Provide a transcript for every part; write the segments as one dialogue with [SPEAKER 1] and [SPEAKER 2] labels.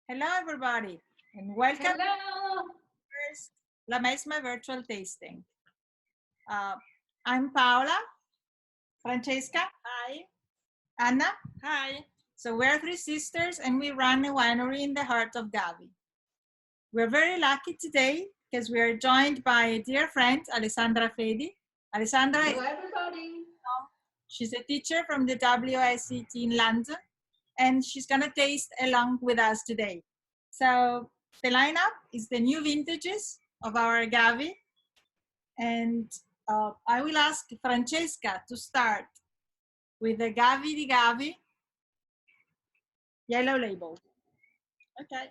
[SPEAKER 1] Hello, everybody, and welcome to
[SPEAKER 2] Hello.
[SPEAKER 1] the first LaMesma virtual tasting. I'm Paola, Francesca, hi, Anna, hi. So we're three sisters, and we run a winery in the heart of Gavi. We're very lucky today because we are joined by a dear friend, Alessandra Fedi. Alessandra,
[SPEAKER 2] Hello, everybody.
[SPEAKER 1] she's a teacher from the WSET in London, and she's gonna taste along with us today. So the lineup is the new vintages of our Gavi, and I will ask Francesca to start with the Gavi di Gavi yellow label. Okay.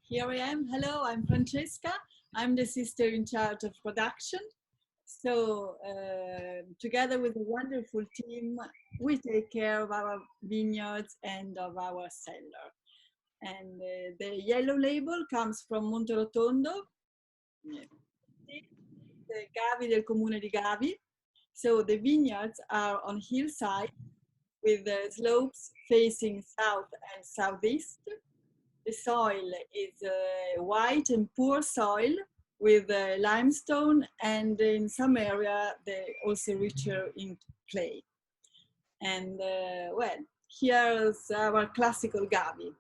[SPEAKER 1] Here I am. Hello, I'm Francesca. I'm the sister in charge of production. So together with a wonderful team, we take care of our vineyards and of our cellar. And the yellow label comes from Monterotondo, the Gavi del Comune di Gavi. So the vineyards are on hillside with the slopes facing south and southeast. The soil is white and poor soil with limestone, and in some area they also richer in clay. And well, here's our classical Gavi.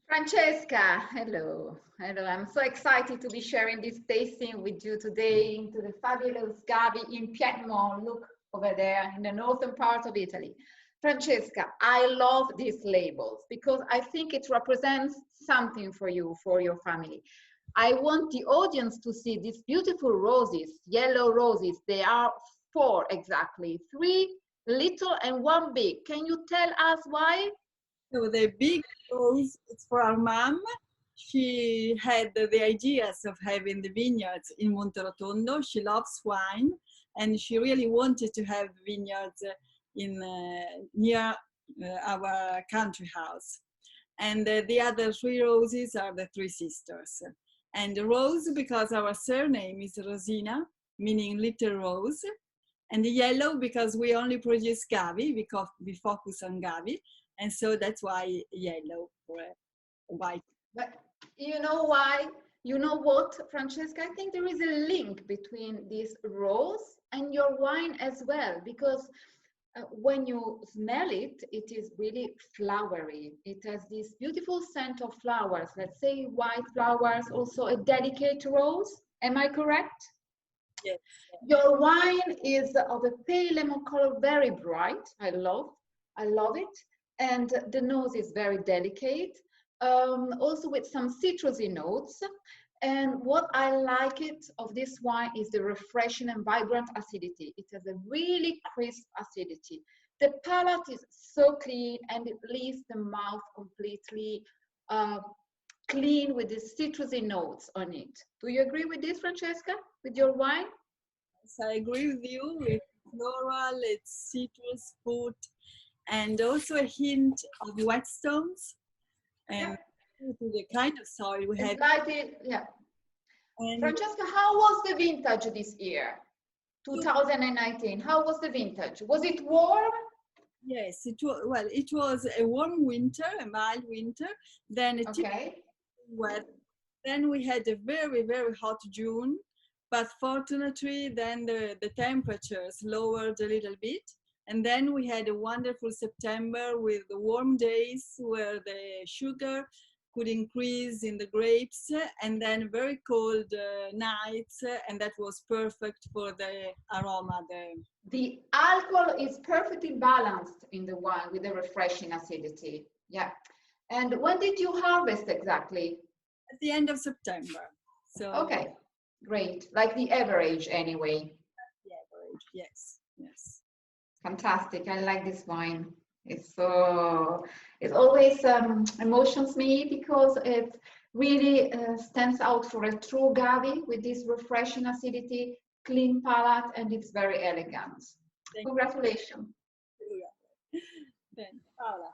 [SPEAKER 2] Francesca, hello. Hello, I'm so excited to be sharing this tasting with you today into the fabulous Gavi in Piedmont. Look over there in the northern part of Italy. Francesca, I love these labels because I think it represents something for you, for your family. I want the audience to see these beautiful roses, yellow roses. They are 4 exactly, 3 little and 1 big. Can you tell us why?
[SPEAKER 1] So the big rose is for our mom. She had the ideas of having the vineyards in Monterotondo. She loves wine, and she really wanted to have vineyards in near our country house. And the other 3 roses are the 3 sisters. And the rose, because our surname is Rosina, meaning little rose. And the yellow, because we only produce Gavi, we focus on Gavi. And so that's why yellow or white.
[SPEAKER 2] But you know why? You know what, Francesca? I think there is a link between this rose and your wine as well, because when you smell it, it is really flowery. It has this beautiful scent of flowers, let's say white flowers, also a delicate rose. Am I correct?
[SPEAKER 1] Yes.
[SPEAKER 2] Your wine is of a pale lemon color, very bright. I love it. And the nose is very delicate, also with some citrusy notes. And what I like it of this wine is the refreshing and vibrant acidity. It has a really crisp acidity. The palate is so clean and it leaves the mouth completely clean with the citrusy notes on it. Do you agree with this, Francesca, with your wine?
[SPEAKER 1] Yes, I agree with you. It's floral, it's citrus, fruit, and also a hint of whetstones. And to the kind of soil we had.
[SPEAKER 2] Yeah.
[SPEAKER 1] And
[SPEAKER 2] Francesca, how was the vintage this year? 2019. How was the vintage? Was it warm?
[SPEAKER 1] Yes, it was a warm winter, a mild winter. Then wet. Then we had a very, very hot June, but fortunately then the temperatures lowered a little bit. And then we had a wonderful September with the warm days where the sugar could increase in the grapes, and then very cold nights, and that was perfect for the aroma.
[SPEAKER 2] The alcohol is perfectly balanced in the wine with the refreshing acidity. Yeah. And when did you harvest exactly?
[SPEAKER 1] At the end of September. So
[SPEAKER 2] okay, great. Like the average anyway.
[SPEAKER 1] The average, yes, yes.
[SPEAKER 2] Fantastic. I like this wine. It always emotions me because it really stands out for a true Gavi with this refreshing acidity, clean palate, and it's very elegant. Congratulations.
[SPEAKER 1] Then, Paola.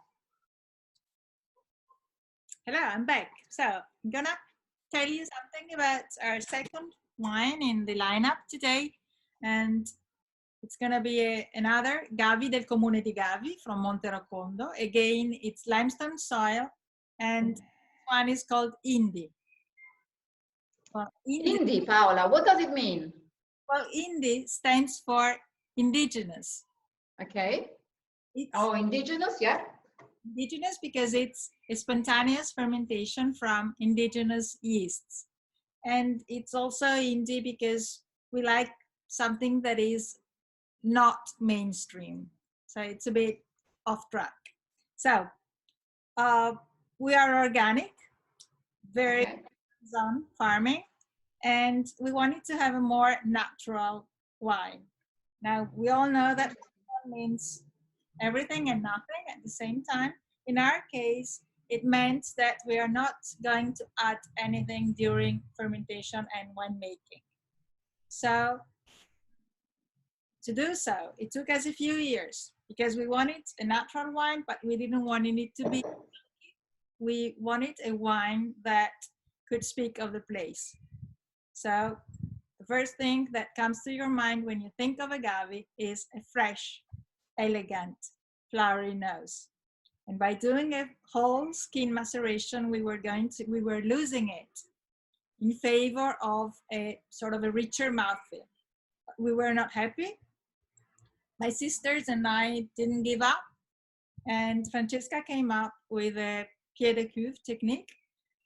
[SPEAKER 1] Hello, I'm back. So I'm gonna tell you something about our second wine in the lineup today. And It's going to be another Gavi del Comune di Gavi from Monterocondo. Again, it's limestone soil, and one is called Indi. Well,
[SPEAKER 2] Indi, Paola, what does it mean?
[SPEAKER 1] Well, Indi stands for indigenous.
[SPEAKER 2] Okay.
[SPEAKER 1] It's
[SPEAKER 2] indigenous, yeah.
[SPEAKER 1] indigenous because it's a spontaneous fermentation from indigenous yeasts. And it's also Indi because we like something that is not mainstream. So it's a bit off track. So we are organic, very hands-on farming, and we wanted to have a more natural wine. Now, we all know that means everything and nothing at the same time. In our case, it meant that we are not going to add anything during fermentation and when making. So to do so, it took us a few years because we wanted a natural wine, but we didn't want it to be. We wanted a wine that could speak of the place. So the first thing that comes to your mind when you think of agave is a fresh, elegant, flowery nose. And by doing a whole skin maceration, we were losing it in favor of a sort of a richer mouthfeel. We were not happy. My sisters and I didn't give up, and Francesca came up with a pied de cuve technique.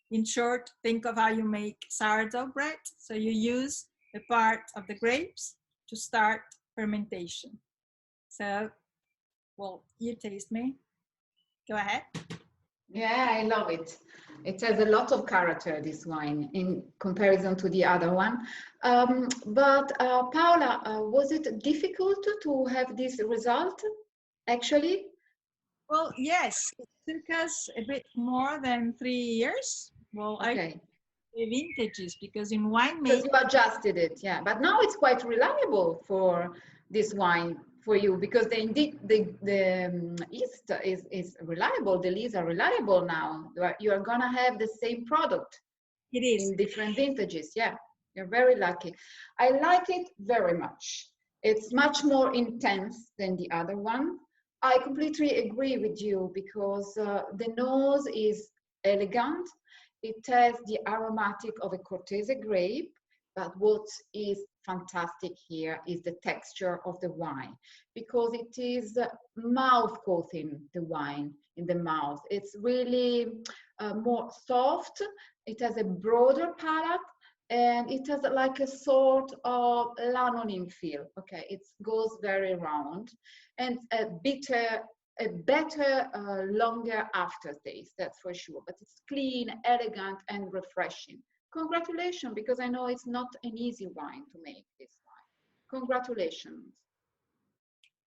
[SPEAKER 1] In short, think of how you make sourdough bread. So you use a part of the grapes to start fermentation. So, well, you taste me. Go ahead.
[SPEAKER 2] Yeah, I love it. It has a lot of character, this wine, in comparison to the other one. But Paola, was it difficult to have this result, actually?
[SPEAKER 1] Well, yes, it took us a bit more than 3 years. Well,
[SPEAKER 2] Okay.
[SPEAKER 1] Vintages, because in winemaking,
[SPEAKER 2] because you adjusted it, yeah. But now it's quite reliable for this wine for you, because the yeast is reliable. The lees are reliable now. You are gonna have the same product.
[SPEAKER 1] It is
[SPEAKER 2] in different vintages. Yeah, you're very lucky. I like it very much. It's much more intense than the other one. I completely agree with you because the nose is elegant. It has the aromatic of a Cortese grape, but what is fantastic here is the texture of the wine, because it is mouth coating the wine in the mouth. It's really more soft. It has a broader palate, and it has like a sort of lanolin feel. Okay, it goes very round, and a better, longer aftertaste, that's for sure. But it's clean, elegant, and refreshing. Congratulations, because I know it's not an easy wine to make, this wine. Congratulations.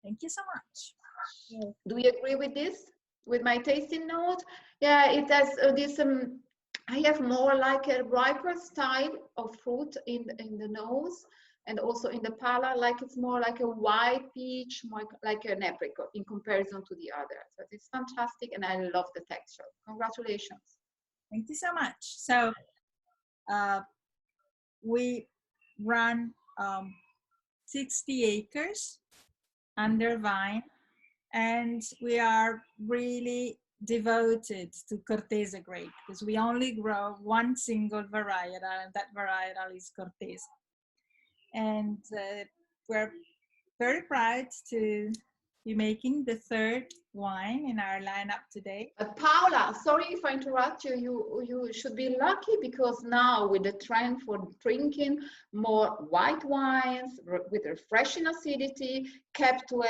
[SPEAKER 1] Thank you so much.
[SPEAKER 2] Do you agree with this, with my tasting note? Yeah, it has this, I have more like a riper style of fruit in the nose, and also in the palate, like it's more like a white peach, more like an apricot in comparison to the other. So it's fantastic, and I love the texture. Congratulations.
[SPEAKER 1] Thank you so much. So we run 60 acres under vine, and we are really devoted to Cortese grape because we only grow one single varietal, and that varietal is Cortese. And we're very proud to be making the third wine in our lineup today.
[SPEAKER 2] Paola, sorry if I interrupt you. You should be lucky, because now with the trend for drinking more white wines with refreshing acidity, kept to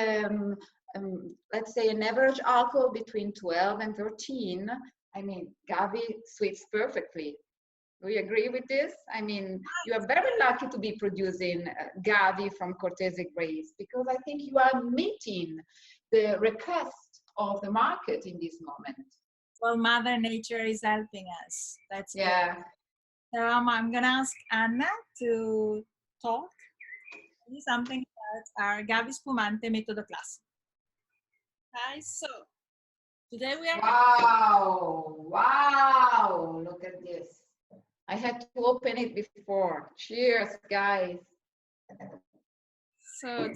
[SPEAKER 2] let's say an average alcohol between 12 and 13, I mean, Gavi suits perfectly. Do you agree with this? I mean, you are very lucky to be producing Gavi from Cortese grapes, because I think you are meeting the request of the market in this moment.
[SPEAKER 1] Well, Mother Nature is helping us. That's
[SPEAKER 2] yeah.
[SPEAKER 1] Good. So I'm gonna ask Anna to talk something about our Gavi Spumante Metodo Classico. Hi, so today we are.
[SPEAKER 2] Wow! Look at this. I had to open it before. Cheers, guys.
[SPEAKER 1] So we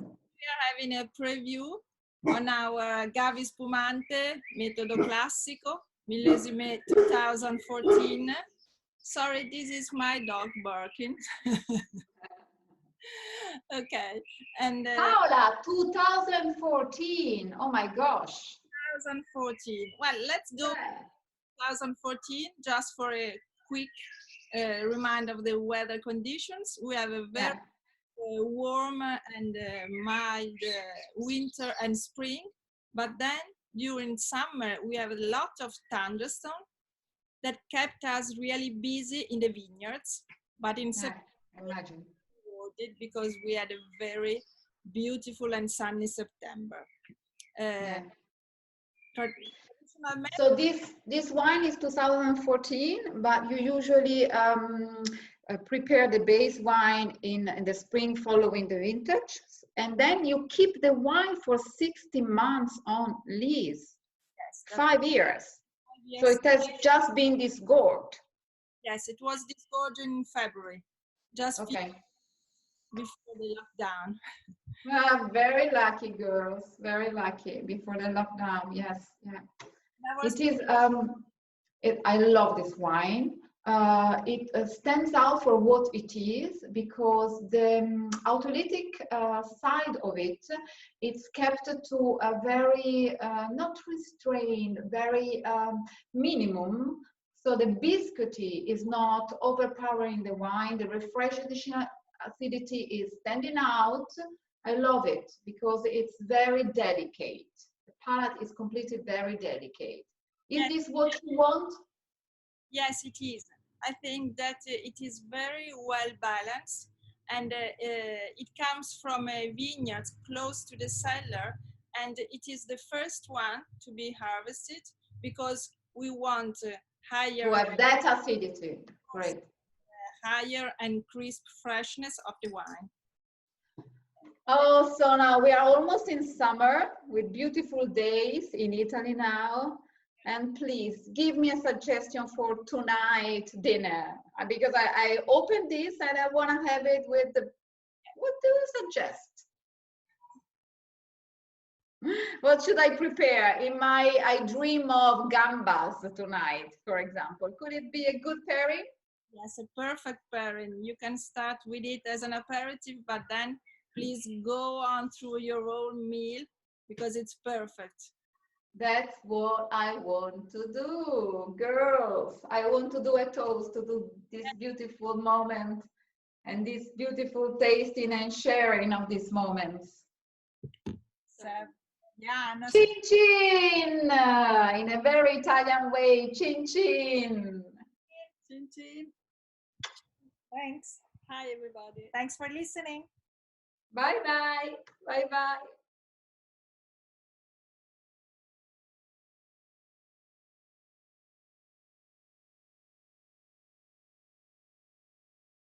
[SPEAKER 1] are having a preview on our Gavi Spumante Metodo Classico, millesime 2014. Sorry, this is my dog barking. Okay, and
[SPEAKER 2] Paola, 2014. Oh my gosh.
[SPEAKER 1] 2014. Well, let's go 2014 just for a quick reminder of the weather conditions. We have a very warm and mild winter and spring, but then during summer we have a lot of thunderstorms that kept us really busy in the vineyards. But in September,
[SPEAKER 2] imagine.
[SPEAKER 1] Because we had a very beautiful and sunny September.
[SPEAKER 2] So this wine is 2014, but you usually prepare the base wine in the spring following the vintage, and then you keep the wine for 60 months on lees. Yes, 5 years. Yes. So it has just been disgorged.
[SPEAKER 1] Yes, it was disgorged in February, just before the lockdown.
[SPEAKER 2] Very lucky, girls. Very lucky before the lockdown. Yes, yeah. It is. I love this wine. It stands out for what it is because the autolytic side of it, it's kept to a very not restrained, very minimum. So the biscuity is not overpowering the wine. The refreshing acidity is standing out. I love it because it's very delicate. The palate is completely very delicate. Is this what you want?
[SPEAKER 1] Yes, it is. I think that it is very well balanced, and it comes from a vineyard close to the cellar, and it is the first one to be harvested because we want higher.
[SPEAKER 2] To have that acidity, great.
[SPEAKER 1] Higher and crisp freshness of the wine.
[SPEAKER 2] Oh, so now we are almost in summer with beautiful days in Italy now. And please give me a suggestion for tonight dinner, because I opened this and I want to have it with the, what do you suggest? What should I prepare? I dream of gambas tonight, for example. Could it be a good pairing?
[SPEAKER 1] Yes, a perfect pairing. You can start with it as an aperitif, but then please go on through your own meal because it's perfect.
[SPEAKER 2] That's what I want to do, girls. I want to do a toast to do this beautiful moment and this beautiful tasting and sharing of these moments.
[SPEAKER 1] So, yeah,
[SPEAKER 2] chin chin, in a very Italian way, chin chin.
[SPEAKER 1] Chin chin. Thanks. Hi, everybody. Thanks for listening.
[SPEAKER 2] Bye bye. Bye bye.